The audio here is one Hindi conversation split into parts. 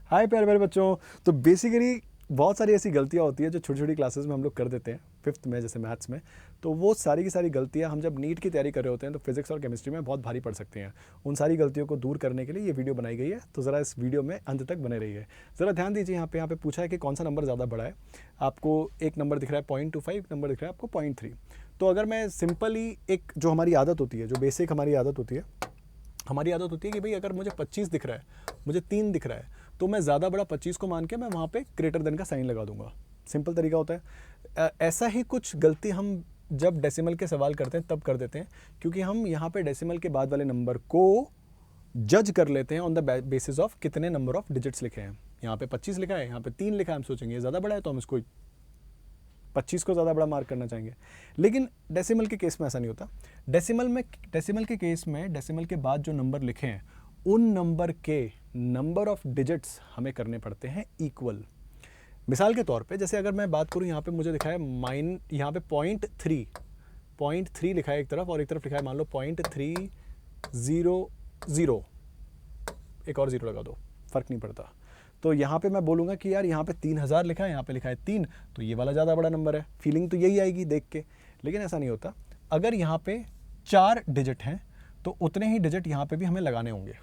हाय प्यारे प्यारे बच्चों। तो बेसिकली बहुत सारी ऐसी गलतियाँ होती है जो छोटी छोटी क्लासेस में हम लोग कर देते हैं, फिफ्थ में जैसे मैथ्स में। तो वो सारी की सारी गलतियाँ हम जब नीट की तैयारी कर रहे होते हैं तो फिजिक्स और केमिस्ट्री में बहुत भारी पड़ सकती हैं। उन सारी गलतियों को दूर करने के लिए ये वीडियो बनाई गई है, तो ज़रा इस वीडियो में अंत तक बने रहिए। ज़रा ध्यान दीजिए, यहाँ पे पूछा है कि कौन सा नंबर ज़्यादा बड़ा है। आपको एक नंबर दिख रहा है 0.25, एक नंबर दिख रहा है आपको 0.3। तो अगर मैं सिंपली एक जो हमारी आदत होती है, जो बेसिक हमारी आदत होती है कि भाई अगर मुझे 25 दिख रहा है, मुझे 3 दिख रहा है, तो मैं ज़्यादा बड़ा 25 को मान के मैं वहाँ पे ग्रेटर देन का साइन लगा दूंगा। सिंपल तरीका होता है। ऐसा ही कुछ गलती हम जब डेसिमल के सवाल करते हैं तब कर देते हैं, क्योंकि हम यहाँ पे डेसिमल के बाद वाले नंबर को जज कर लेते हैं ऑन द बेसिस ऑफ कितने नंबर ऑफ डिजिट्स लिखे हैं। यहाँ पे 25 लिखा है, यहाँ पे 3 लिखा है, हम सोचेंगे ये ज़्यादा बड़ा है तो हम इसको 25 को ज़्यादा बड़ा मार्क करना चाहेंगे। लेकिन डेसिमल के केस में ऐसा नहीं होता। डेसिमल के केस में डेसिमल के बाद जो नंबर लिखे हैं उन नंबर के नंबर ऑफ डिजिट्स हमें करने पड़ते हैं इक्वल। मिसाल के तौर पे जैसे अगर मैं बात करूँ, यहाँ पे मुझे लिखा है यहाँ पे 0.3 लिखा है एक तरफ, और एक तरफ लिखा है मान लो 0.300, एक और जीरो लगा दो, फर्क नहीं पड़ता। तो यहाँ पे मैं बोलूँगा कि यार यहाँ पे 3000 लिखा है, यहाँ पे लिखा है 3, तो ये वाला ज़्यादा बड़ा नंबर है। फीलिंग तो यही आएगी देख के, लेकिन ऐसा नहीं होता। अगर यहाँ पे 4 डिजिट हैं तो उतने ही डिजिट यहाँ पे भी हमें लगाने होंगे,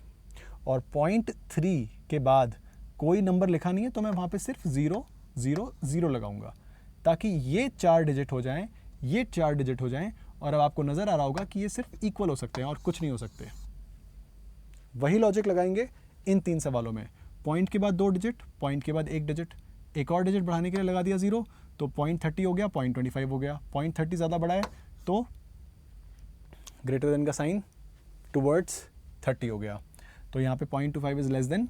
और 0.3 के बाद कोई नंबर लिखा नहीं है तो मैं वहाँ पे सिर्फ 000 लगाऊंगा, ताकि ये 4 डिजिट हो जाएं, ये 4 डिजिट हो जाएं, और अब आपको नज़र आ रहा होगा कि ये सिर्फ इक्वल हो सकते हैं और कुछ नहीं हो सकते। वही लॉजिक लगाएंगे इन 3 सवालों में। पॉइंट के बाद 2 डिजिट, पॉइंट के बाद 1 डिजिट, एक और डिजिट बढ़ाने के लिए लगा दिया 0, तो 0.30 हो गया, 0.25 हो गया। 0.30 ज़्यादा बड़ा है तो ग्रेटर देन का साइन टुवर्ड्स 30 हो गया। तो यहाँ पे 0.25 इज लेस देन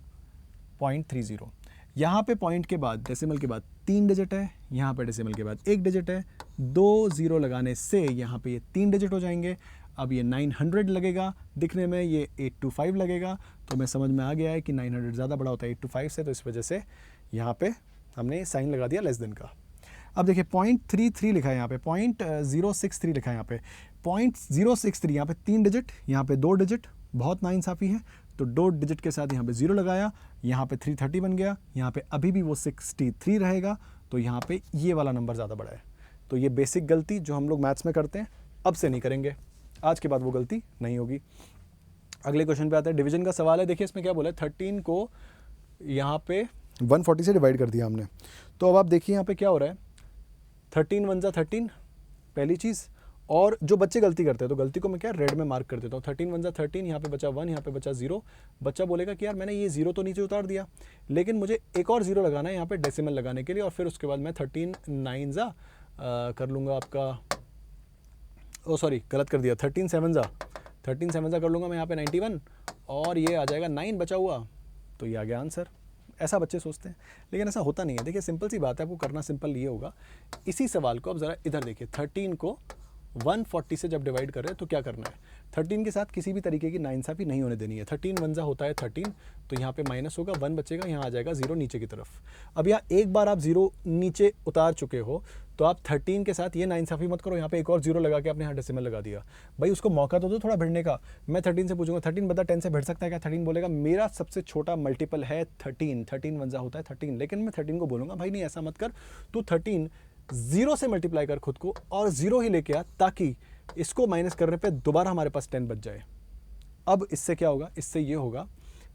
0.30। यहाँ पे पॉइंट के बाद डेसिमल के बाद 3 डिजिट है, यहाँ पे डेसिमल के बाद 1 डिजिट है। 2 0 लगाने से यहाँ पे ये 3 डिजिट हो जाएंगे। अब ये 900 लगेगा दिखने में, ये 825 लगेगा। तो मैं समझ में आ गया है कि 900 ज़्यादा बड़ा होता है 825 से, तो इस वजह से यहाँ पे हमने साइन लगा दिया लेस देन का। अब देखिए 0.33 लिखा है, यहाँ पे 0.063 लिखा है, यहाँ पे 0.063, यहाँ पे 3 डिजिट, यहाँ पे 2 डिजिट, बहुत नाइंसाफ़ी है। तो 2 डिजिट के साथ यहाँ पे 0 लगाया, यहाँ पे 330 बन गया, यहाँ पे अभी भी वो 63 रहेगा, तो यहाँ पे ये वाला नंबर ज़्यादा बड़ा है। तो ये बेसिक गलती जो हम लोग मैथ्स में करते हैं अब से नहीं करेंगे, आज के बाद वो गलती नहीं होगी। अगले क्वेश्चन पे आते हैं, डिवीजन का सवाल है। देखिए इसमें क्या बोला है, 13 को यहाँ पे 140 से डिवाइड कर दिया हमने। तो अब आप देखिए यहाँ पे क्या हो रहा है, 13 1 = 13 पहली चीज़। और जो बच्चे गलती करते हैं तो गलती को मैं क्या रेड में मार्क कर देता हूँ। 13 1 = 13, यहाँ पे बचा 1, यहाँ पे बचा 0। बच्चा बोलेगा कि यार मैंने ये 0 तो नीचे उतार दिया, लेकिन मुझे एक और 0 लगाना है यहाँ पे डेसिमल लगाने के लिए, और फिर उसके बाद मैं 13 9 कर लूँगा आपका, ओ सॉरी गलत कर दिया, 13 7 कर लूँगा मैं यहाँ पे 91, और ये आ जाएगा 9 बचा हुआ, तो ये आ गया आंसर। ऐसा बच्चे सोचते हैं, लेकिन ऐसा होता नहीं है। देखिए सिंपल सी बात है, आपको करना सिंपल ये होगा। इसी सवाल को अब ज़रा इधर देखिए, 13 को 140 से जब डिवाइड कर रहे हैं तो क्या करना है, 13 के साथ किसी भी तरीके की नाइंसाफ़ी नहीं होने देनी है। 13 1 होता है 13, तो यहाँ पे माइनस होगा, 1 बचेगा, यहाँ आ जाएगा 0 नीचे की तरफ। अब यहाँ एक बार आप 0 नीचे उतार चुके हो, तो आप 13 के साथ ये नाइंसाफ़ी मत करो, यहाँ पे एक और 0 लगा के आपने यहाँ डेसिमल लगा दिया। भाई उसको मौका तो दो थोड़ा भिड़ने का। मैं 13 से पूछूंगा 13 बता 10 से भिड़ सकता है क्या? 13 बोलेगा मेरा सबसे छोटा मल्टीपल है 13, 13 1 होता है 13, लेकिन मैं 13 को बोलूँगा भाई नहीं ऐसा मत कर, तू 13 0 से मल्टीप्लाई कर खुद को और 0 ही लेके आ, ताकि इसको माइनस करने पे दोबारा हमारे पास 10 बच जाए। अब इससे क्या होगा, इससे ये होगा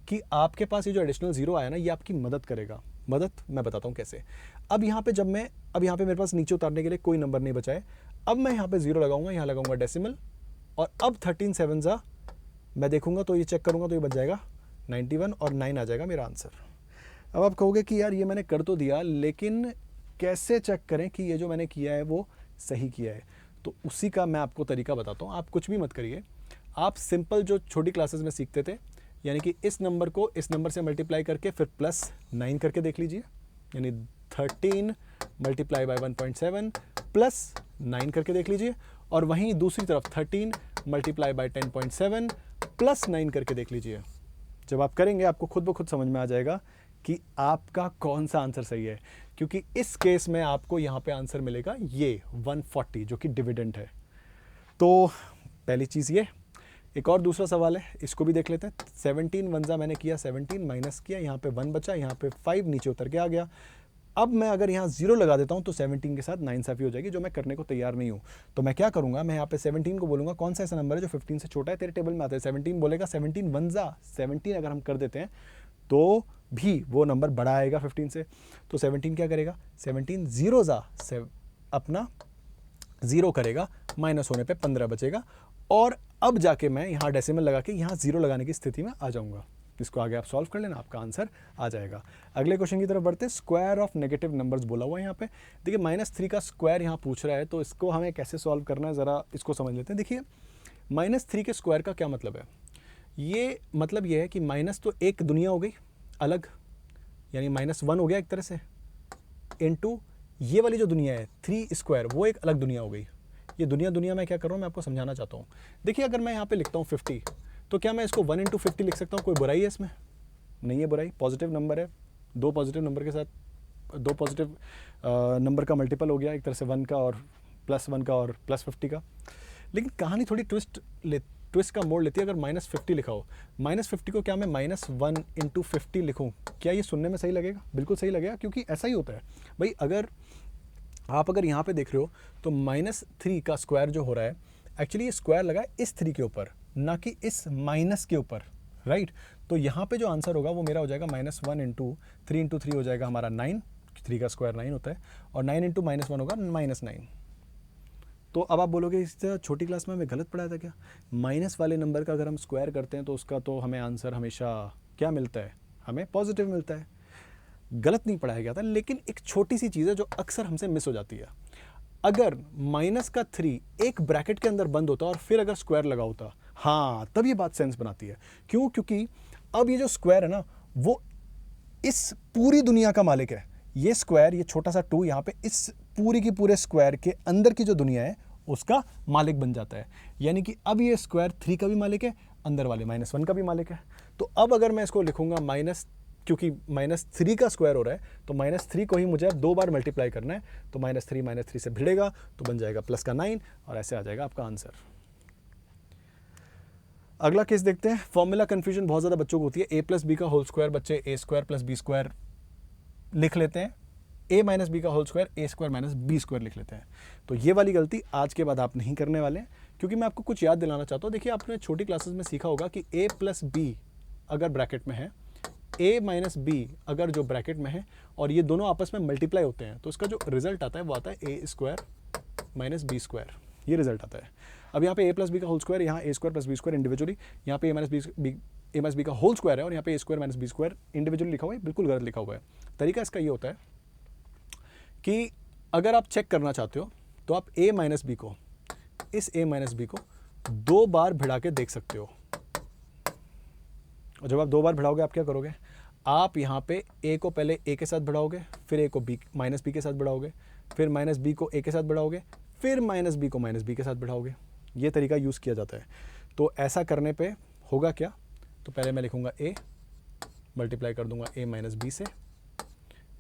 कि आपके पास ये जो एडिशनल 0 आया ना, ये आपकी मदद करेगा। मदद मैं बताता हूँ कैसे। अब यहाँ पे यहाँ पे मेरे पास नीचे उतारने के लिए कोई नंबर नहीं बचा है। अब मैं यहाँ पे 0 लगाऊंगा, यहाँ लगाऊंगा डेसिमल, और अब 13 7 मैं देखूंगा तो ये चेक करूंगा तो ये बच जाएगा 91 और 9 आ जाएगा मेरा आंसर। अब आप कहोगे कि यार ये मैंने कर तो दिया, लेकिन कैसे चेक करें कि ये जो मैंने किया है वो सही किया है? तो उसी का मैं आपको तरीका बताता हूँ। आप कुछ भी मत करिए, आप सिंपल जो छोटी क्लासेस में सीखते थे, यानी कि इस नंबर को इस नंबर से मल्टीप्लाई करके फिर +9 करके देख लीजिए, यानी 13 मल्टीप्लाई बाय 1.7 +9 करके देख लीजिए, और वहीं दूसरी तरफ 13 मल्टीप्लाई बाय 10.7 +9 करके देख लीजिए। जब आप करेंगे आपको खुद ब खुद समझ में आ जाएगा कि आपका कौन सा आंसर सही है, क्योंकि इस केस में आपको यहाँ पे आंसर मिलेगा ये 140 जो कि डिविडेंड है। तो पहली चीज़ ये एक और दूसरा सवाल है, इसको भी देख लेते हैं। 17 वंजा मैंने किया, 17 माइनस किया, यहाँ पे 1 बचा, यहाँ पे 5 नीचे उतर के आ गया। अब मैं अगर यहाँ 0 लगा देता हूँ तो 17 के साथ नाइंसाफ़ी हो जाएगी, जो मैं करने को तैयार नहीं हूँ। तो मैं क्या करूँगा, मैं यहाँ पे 17 को बोलूँगा कौन सा ऐसा नंबर है जो 15 से छोटा है, तेरे टेबल में आता है 17 बोलेगा, 17 वंजा 17 अगर हम कर देते हैं तो भी वो नंबर बड़ा आएगा 15 से। तो 17 क्या करेगा, 17 जीरो जा अपना 0 करेगा, माइनस होने पे 15 बचेगा, और अब जाके मैं यहाँ डेसिमल लगा के यहाँ 0 लगाने की स्थिति में आ जाऊँगा। इसको आगे आप सॉल्व कर लेना, आपका आंसर आ जाएगा। अगले क्वेश्चन की तरफ बढ़ते हैं। स्क्वायर ऑफ नेगेटिव नंबर्स बोला हुआ है यहाँ पे। देखिए -3 का स्क्वायर यहाँ पूछ रहा है, तो इसको हमें कैसे सॉल्व करना है ज़रा इसको समझ लेते हैं। देखिए -3 के स्क्वायर का क्या मतलब है, ये मतलब ये है कि माइनस तो एक दुनिया हो गई अलग, यानी -1 हो गया एक तरह से, इनटू ये वाली जो दुनिया है 3 स्क्वायर, वो एक अलग दुनिया हो गई। ये दुनिया मैं क्या कर रहा हूँ, मैं आपको समझाना चाहता हूँ। देखिए अगर मैं यहाँ पे लिखता हूँ 50, तो क्या मैं इसको 1 × 50 लिख सकता हूँ? कोई बुराई है इसमें? नहीं है बुराई, पॉजिटिव नंबर है, 2 पॉजिटिव नंबर के साथ 2 पॉजिटिव नंबर का मल्टीपल हो गया, एक तरह से 1 का और +1 का और +50 का। लेकिन कहानी थोड़ी ट्विस्ट का मोड़ लेती है। अगर -50 लिखा हो, -50 को क्या मैं -1 × 50 लिखूँ, क्या ये सुनने में सही लगेगा? बिल्कुल सही लगेगा, क्योंकि ऐसा ही होता है भाई। अगर यहाँ पे देख रहे हो तो -3 का स्क्वायर जो हो रहा है, एक्चुअली ये स्क्वायर लगा है इस 3 के ऊपर, ना कि इस माइनस के ऊपर, राइट। तो यहाँ पे जो आंसर होगा वो मेरा हो जाएगा -1 × 3 × 3 हो जाएगा हमारा 9, 3 का स्क्वायर 9 होता है, और 9 × -1 होगा -9। तो अब आप बोलोगे इस छोटी क्लास में हमें गलत पढ़ाया था क्या? माइनस वाले नंबर का अगर हम स्क्वायर करते हैं तो उसका तो हमें आंसर हमेशा क्या मिलता है, हमें पॉजिटिव मिलता है। गलत नहीं पढ़ाया गया था, लेकिन एक छोटी सी चीज़ है जो अक्सर हमसे मिस हो जाती है। अगर -3 एक ब्रैकेट के अंदर बंद होता और फिर अगर स्क्वायर लगा होता, हाँ तब ये बात सेंस बनाती है। क्यों? क्योंकि अब ये जो स्क्वायर है ना, वो इस पूरी दुनिया का मालिक है। ये स्क्वायर, ये छोटा सा 2 यहाँ पे इस पूरी की पूरे स्क्वायर के अंदर की जो दुनिया है उसका मालिक बन जाता है। यानी कि अब ये स्क्वायर 3 का भी मालिक है, अंदर वाले -1 का भी मालिक है। तो अब अगर मैं इसको लिखूंगा क्योंकि -3 का स्क्वायर हो रहा है, तो -3 को ही मुझे 2 बार मल्टीप्लाई करना है, तो -3 से भिड़ेगा तो बन जाएगा +9, और ऐसे आ जाएगा आपका आंसर। अगला केस देखते हैं। फॉर्मूला कंफ्यूजन बहुत ज़्यादा बच्चों को होती है। a + b का होल स्क्वायर बच्चे a² + b² लिख लेते हैं, a - b का होल स्क्वायर a² - b² लिख लेते हैं। तो ये वाली गलती आज के बाद आप नहीं करने वाले हैं, क्योंकि मैं आपको कुछ याद दिलाना चाहता हूँ। देखिए आपने छोटी क्लासेस में सीखा होगा कि a + b अगर ब्रैकेट में है, a - b अगर जो ब्रैकेट में है, और ये दोनों आपस में मल्टीप्लाई होते हैं, तो इसका जो रिजल्ट आता है वो आता है a² - b²। ये रिजल्ट आता है। अब यहाँ पे a + b का होल स्क्वायर, यहाँ a² + b² इंडिविजुअली, यहाँ पे a - b का होल स्क्वायर है, और यहाँ पे a² - b² इंडिविजुअली लिखा हुआ है, बिल्कुल गलत लिखा हुआ है। तरीका इसका ये होता है कि अगर आप चेक करना चाहते हो तो आप a - b को, इस a - b को 2 बार भिड़ा के देख सकते हो। और जब आप 2 बार भिड़ाओगे आप क्या करोगे, आप यहाँ पे a को पहले a के साथ भिड़ाओगे, फिर a को b के साथ भिड़ाओगे, फिर -b को a के साथ भिड़ाओगे, फिर -b को -b के साथ भिड़ाओगे। ये तरीका यूज़ किया जाता है। तो ऐसा करने पे होगा क्या, तो पहले मैं लिखूँगा a, मल्टीप्लाई कर दूंगा a - b से,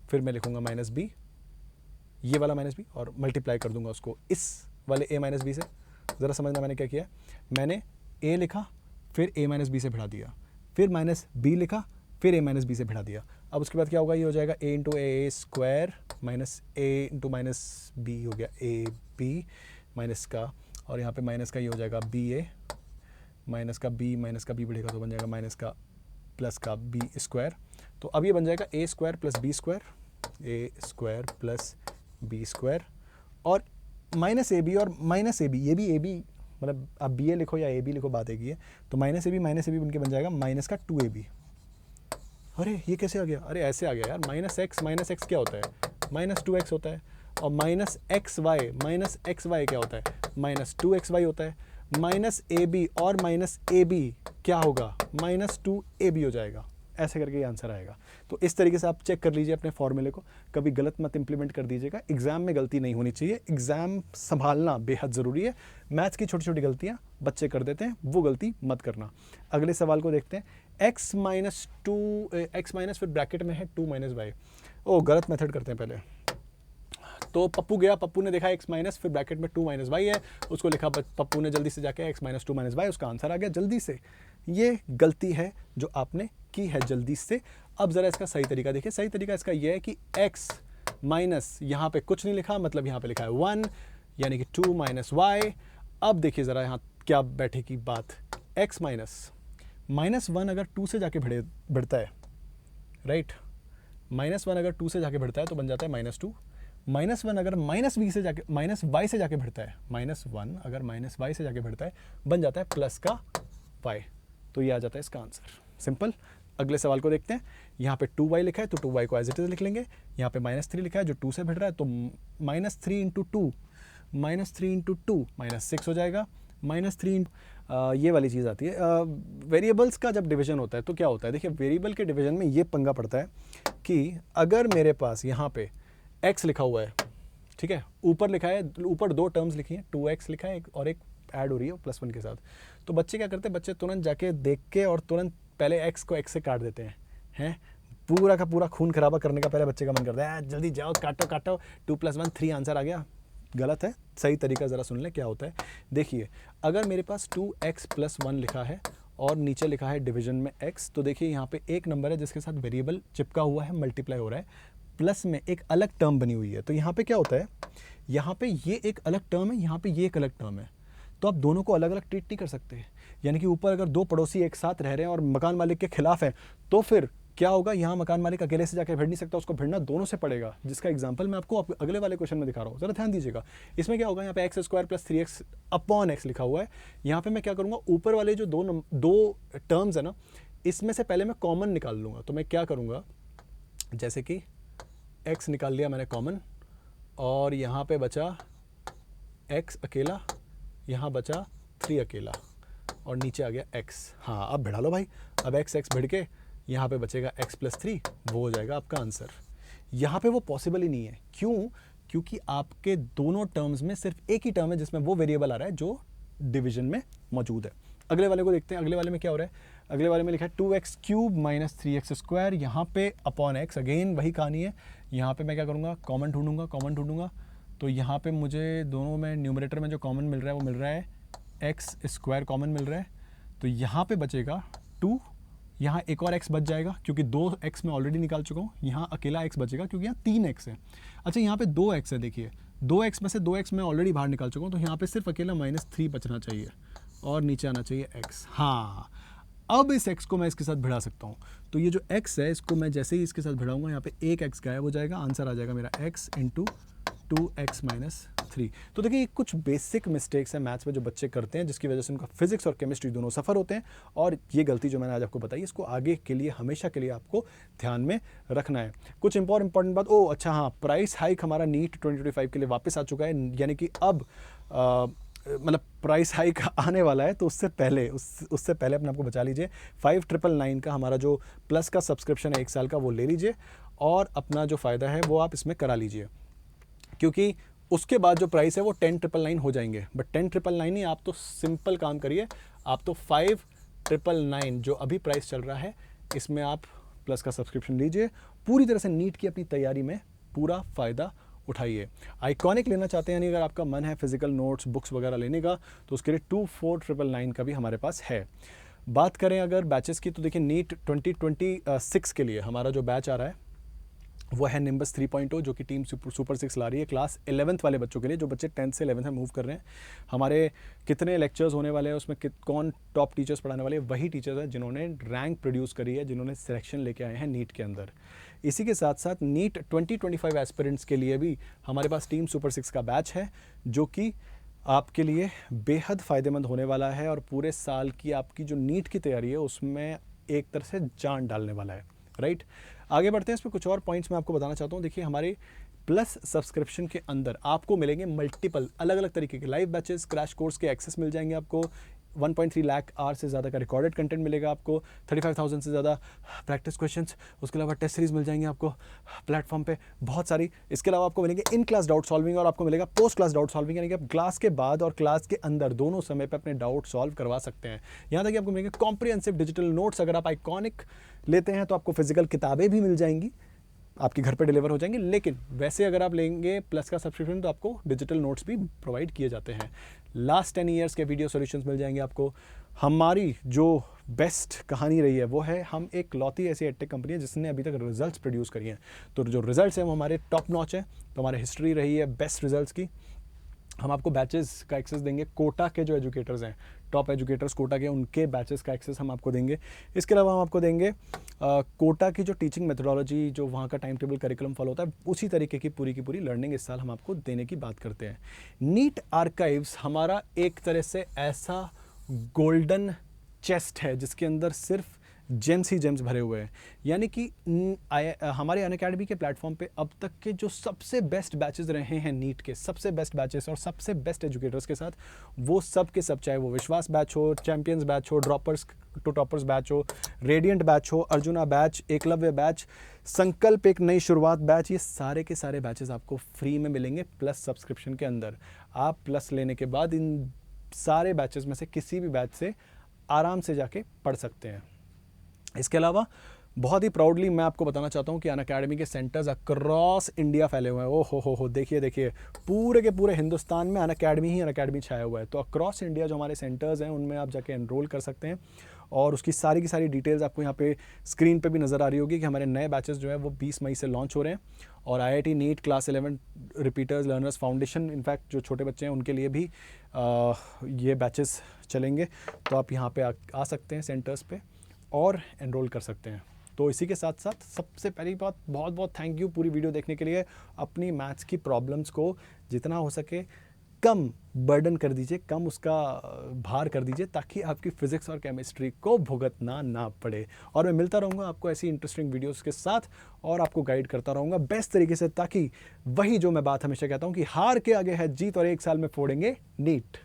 फिर मैं लिखूँगा -b, ये वाला -b, और मल्टीप्लाई कर दूंगा उसको इस वाले a - b से। ज़रा समझना मैंने क्या किया, मैंने a लिखा, फिर a - b से भिड़ा दिया, फिर -b लिखा, फिर a - b से भिड़ा दिया। अब उसके बाद क्या होगा, ये हो जाएगा a × a² - a × -b हो गया ab माइनस का, और यहाँ पे माइनस का ये हो जाएगा ba, माइनस का b बढ़ेगा तो बन जाएगा माइनस का प्लस का b²। तो अब ये बन जाएगा a² + b², a² + b², और -ab और -ab, ये भी ab, मतलब आप ba लिखो या ab लिखो, बात एक ही है। तो -ab बन के बन जाएगा -2ab। अरे ये कैसे आ गया, अरे ऐसे आ गया यार, -x क्या होता है, -2x होता है, और -xy क्या होता है, -2xy होता है। -ab और -ab क्या होगा, -2ab हो जाएगा। ऐसे करके ये आंसर आएगा। तो इस तरीके से आप चेक कर लीजिए अपने फॉर्मूले को, कभी गलत मत इंप्लीमेंट कर दीजिएगा। एग्जाम में गलती नहीं होनी चाहिए, एग्जाम संभालना बेहद ज़रूरी है। मैथ्स की छोटी छोटी गलतियाँ बच्चे कर देते हैं, वो गलती मत करना। अगले सवाल को देखते हैं। x - फिर ब्रैकेट में है 2 - y। ओ गलत मेथड करते हैं पहले, तो पप्पू गया, पप्पू ने देखा x माइनस, फिर ब्रैकेट में 2 माइनस वाई है, उसको लिखा पप्पू ने जल्दी से जाके x माइनस 2 माइनस वाई, उसका आंसर आ गया जल्दी से। ये गलती है जो आपने की है जल्दी से। अब ज़रा इसका सही तरीका देखिए। सही तरीका इसका यह है कि x माइनस यहाँ पे कुछ नहीं लिखा, मतलब यहाँ पे लिखा है 1, यानी कि 2 माइनस वाई। अब देखिए ज़रा यहाँ क्या बैठेगी बात। x माइनस 1 अगर 2 से जाके बढ़ता है, राइट, -1 अगर 2 से जाके बढ़ता है तो बन जाता है -2। -1 अगर माइनस वाई से जाके बढ़ता है, -1 अगर माइनस वाई से जाके बढ़ता है बन जाता है प्लस का y। तो ये आ जाता है इसका आंसर। सिंपल। अगले सवाल को देखते हैं। यहाँ पे 2y लिखा है तो 2y को एज इट इज लिख लेंगे। यहाँ पे -3 लिखा है जो 2 से बढ़ रहा है, तो -3 इंटू 2 -6 हो जाएगा। -3 ये वाली चीज़ आती है। वेरिएबल्स का जब डिवीजन होता है तो क्या होता है, देखिए वेरिएबल के डिवीजन में ये पंगा पड़ता है कि अगर मेरे पास यहाँ पे x लिखा हुआ है, ठीक है, ऊपर लिखा है, ऊपर 2 टर्म्स लिखी हैं, 2x लिखा है और एक ऐड हो रही है +1 के साथ, तो बच्चे क्या करते हैं, बच्चे तुरंत जाके देख के और तुरंत पहले x को x से काट देते हैं। पूरा का पूरा खून खराबा करने का पहले बच्चे का मन करता है, जल्दी जाओ काटो, 2 + 1 3 आंसर आ गया। गलत है। सही तरीका ज़रा सुन लें क्या होता है। देखिए अगर मेरे पास 2x + 1 लिखा है और नीचे लिखा है डिवीजन में x, तो देखिए यहाँ पे एक नंबर है जिसके साथ वेरिएबल चिपका हुआ है, मल्टीप्लाई हो रहा है, प्लस में एक अलग टर्म बनी हुई है। तो यहाँ पे क्या होता है, यहाँ पे ये एक अलग टर्म है, यहाँ पे ये एक अलग टर्म है, तो आप दोनों को अलग अलग ट्रीट नहीं कर सकते। यानी कि ऊपर अगर 2 पड़ोसी एक साथ रह रहे हैं और मकान मालिक के खिलाफ हैं, तो फिर क्या होगा, यहाँ मकान मालिक अकेले से जाकर भिड़ नहीं सकता, उसको भिड़ना दोनों से पड़ेगा, जिसका एग्जांपल मैं आपको अगले वाले क्वेश्चन में दिखा रहा हूँ। जरा ध्यान दीजिएगा। इसमें क्या होगा, यहाँ पे x² + 3x अपॉन x लिखा हुआ है। यहाँ पे मैं क्या करूँगा, ऊपर वाले जो दो टर्म्स है ना, इसमें से पहले मैं कॉमन निकाल लूँगा। तो मैं क्या करूँगा, जैसे कि x निकाल लिया मैंने कॉमन, और यहाँ पे बचा x अकेला, यहाँ बचा 3 अकेला, और नीचे आ गया x। हाँ अब भिड़ा लो भाई, अब x भिड़ के यहाँ पे बचेगा x + 3, वो हो जाएगा आपका आंसर। यहाँ पे वो पॉसिबल ही नहीं है। क्यों? क्योंकि आपके दोनों टर्म्स में सिर्फ एक ही टर्म है जिसमें वो वेरिएबल आ रहा है जो डिवीजन में मौजूद है। अगले वाले को देखते हैं। अगले वाले में क्या हो रहा है, अगले वाले में लिखा है 2x³ - 3x², यहाँ पे अपॉन x, अगेन वही कहानी है। यहाँ पे मैं क्या करूँगा, कॉमन ढूंढूंगा। तो यहाँ पे मुझे दोनों में न्यूमरेटर में जो कॉमन मिल रहा है वो मिल रहा है x² कॉमन मिल रहा है। तो यहाँ पे बचेगा 2, यहाँ एक और x बच जाएगा क्योंकि 2x मैं ऑलरेडी निकाल चुका हूँ। यहाँ अकेला x बचेगा क्योंकि यहाँ 3x है। अच्छा यहाँ पे 2x है, देखिए 2x में से 2x मैं ऑलरेडी बाहर निकाल चुका हूँ, तो यहाँ पे सिर्फ अकेला -3 बचना चाहिए और नीचे आना चाहिए x। हाँ अब इस x को मैं इसके साथ भिड़ा सकता हूँ। तो ये जो x है इसको मैं जैसे ही इसके साथ भिड़ाऊंगा, यहाँ पे एक x गायब हो जाएगा, आंसर आ जाएगा मेरा x × 2x - 3। तो देखिए कुछ बेसिक मिस्टेक्स हैं मैथ्स में जो बच्चे करते हैं, जिसकी वजह से उनका फिजिक्स और केमिस्ट्री दोनों सफ़र होते हैं। और ये गलती जो मैंने आज आपको बताई, इसको आगे के लिए हमेशा के लिए आपको ध्यान में रखना है। कुछ इंपॉर्टेंट बात, अच्छा हाँ, प्राइस हाइक हमारा नीट 2025 के लिए वापस आ चुका है, यानी कि अब मतलब प्राइस हाइक आने वाला है। तो उससे पहले अपने आपको बचा लीजिए। 5999 का हमारा जो प्लस का सब्सक्रिप्शन है 1 साल का, वो ले लीजिए और अपना जो फ़ायदा है वो आप इसमें करा लीजिए, क्योंकि उसके बाद जो प्राइस है वो 10,999 हो जाएंगे। बट 10,999 नहीं, आप तो सिंपल काम करिए, आप तो 5,999 जो अभी प्राइस चल रहा है इसमें आप प्लस का सब्सक्रिप्शन लीजिए। पूरी तरह से नीट की अपनी तैयारी में पूरा फ़ायदा उठाइए। आइकॉनिक लेना चाहते हैं, यानी अगर आपका मन है फिजिकल नोट्स बुक्स वगैरह लेने का, तो उसके लिए 24,999 का भी हमारे पास है। बात करें अगर बैचेस की, तो देखिए नीट 2026 के लिए हमारा जो बैच आ रहा है वो है निम्बस 3.0, जो कि टीम सुपर 6 ला रही है क्लास 11th वाले बच्चों के लिए, जो बच्चे 10th से 11th में मूव कर रहे हैं। हमारे कितने लेक्चर्स होने वाले हैं, उसमें कौन टॉप टीचर्स पढ़ाने वाले हैं, वही टीचर्स हैं जिन्होंने रैंक प्रोड्यूस करी है, जिन्होंने सिलेक्शन लेके आए हैं नीट के अंदर। इसी के साथ साथ नीट 2025 एस्पिरेंट्स के लिए भी हमारे पास टीम सुपर 6 का बैच है, जो कि आपके लिए बेहद फ़ायदेमंद होने वाला है और पूरे साल की आपकी जो नीट की तैयारी है उसमें एक तरह से जान डालने वाला है। राइट, आगे बढ़ते हैं। इस पर कुछ और पॉइंट्स मैं आपको बताना चाहता हूँ। देखिए हमारे प्लस सब्सक्रिप्शन के अंदर आपको मिलेंगे मल्टीपल अलग अलग तरीके के लाइव बैचेस, क्रैश कोर्स के एक्सेस मिल जाएंगे आपको, 1.3 लाख आवर से ज़्यादा का रिकॉर्डेड कंटेंट मिलेगा आपको, 35,000 से ज़्यादा प्रैक्टिस क्वेश्चंस, उसके अलावा टेस्ट सीरीज मिल जाएंगे आपको प्लेटफॉर्म पे बहुत सारी। इसके अलावा आपको मिलेंगे इन क्लास डाउट सॉल्विंग और आपको मिलेगा पोस्ट क्लास डाउट सॉल्विंग, यानी कि आप क्लास के बाद और क्लास के अंदर दोनों समय पे अपने डाउट सॉल्व करवा सकते हैं। यहाँ तक कि आपको मिलेंगे कॉम्प्रिहेंसिव डिजिटल नोट्स। अगर आप आइकॉनिक लेते हैं तो आपको फिजिकल किताबें भी मिल जाएंगी, आपके घर पे डिलीवर हो जाएंगे। लेकिन वैसे अगर आप लेंगे प्लस का सब्सक्रिप्शन तो आपको डिजिटल नोट्स भी प्रोवाइड किए जाते हैं। लास्ट 10 ईयर्स के वीडियो सॉल्यूशंस मिल जाएंगे आपको। हमारी जो बेस्ट कहानी रही है वो है, हम एक लौती ऐसी एडटेक कंपनी है जिसने अभी तक रिजल्ट्स प्रोड्यूस करी हैं। तो जो रिजल्ट्स हैं वो हमारे टॉप नॉच हैं। तो हमारी हिस्ट्री रही है बेस्ट रिजल्ट्स की। हम आपको बैचेस का एक्सेस देंगे। कोटा के जो एजुकेटर्स हैं, टॉप एजुकेटर्स कोटा के, उनके बैचेस का एक्सेस हम आपको देंगे। इसके अलावा हम आपको देंगे कोटा की जो टीचिंग मेथोडोलॉजी, जो वहाँ का टाइम टेबल करिकुलम फॉलो होता है, उसी तरीके की पूरी लर्निंग इस साल हम आपको देने की बात करते हैं। नीट आर्काइव्स हमारा एक तरह से ऐसा गोल्डन चेस्ट है जिसके अंदर सिर्फ जेम्स ही जेम्स भरे हुए हैं। यानी कि हमारे अनअकैडमी के प्लेटफॉर्म पे अब तक के जो सबसे बेस्ट बैचेस रहे हैं, नीट के सबसे बेस्ट बैचेस और सबसे बेस्ट एजुकेटर्स के साथ, वो सब के सब, चाहे वो विश्वास बैच हो, चैंपियंस बैच हो, ड्रॉपर्स टू टॉपर्स बैच हो, रेडियंट बैच हो, अर्जुना बैच, एकलव्य बैच, संकल्प एक नई शुरुआत बैच, ये सारे के सारे बैचेस आपको फ्री में मिलेंगे प्लस सब्सक्रिप्शन के अंदर। आप प्लस लेने के बाद इन सारे बैचेस में से किसी भी बैच से आराम से जाके पढ़ सकते हैं। इसके अलावा बहुत ही प्राउडली मैं आपको बताना चाहता हूँ कि अनअकैडमी के सेंटर्स अक्रॉस इंडिया फैले हुए हैं। ओ हो देखिए पूरे के पूरे हिंदुस्तान में अनअकैडमी छाया हुआ है। तो अक्रॉस इंडिया जो हमारे सेंटर्स हैं उनमें आप जाके एनरोल कर सकते हैं। और उसकी सारी की सारी डिटेल्स आपको यहाँ पे स्क्रीन पे भी नज़र आ रही होगी कि हमारे नए बैचेस जो है वो 20 मई से लॉन्च हो रहे हैं। और IIT NEET class 11 repeaters learners foundation, in fact जो छोटे बच्चे हैं उनके लिए भी ये बैचेस चलेंगे। तो आप यहाँ पे आ सकते हैं सेंटर्स पे और एनरोल कर सकते हैं। तो इसी के साथ साथ सबसे पहली बात, बहुत बहुत थैंक यू पूरी वीडियो देखने के लिए। अपनी मैथ्स की प्रॉब्लम्स को जितना हो सके कम बर्डन कर दीजिए, कम उसका भार कर दीजिए, ताकि आपकी फिजिक्स और केमिस्ट्री को भुगतना ना पड़े। और मैं मिलता रहूँगा आपको ऐसी इंटरेस्टिंग वीडियोस के साथ और आपको गाइड करता रहूँगा बेस्ट तरीके से, ताकि वही जो मैं बात हमेशा कहता हूँ कि हार के आगे है जीत और एक साल में फोड़ेंगे नीट।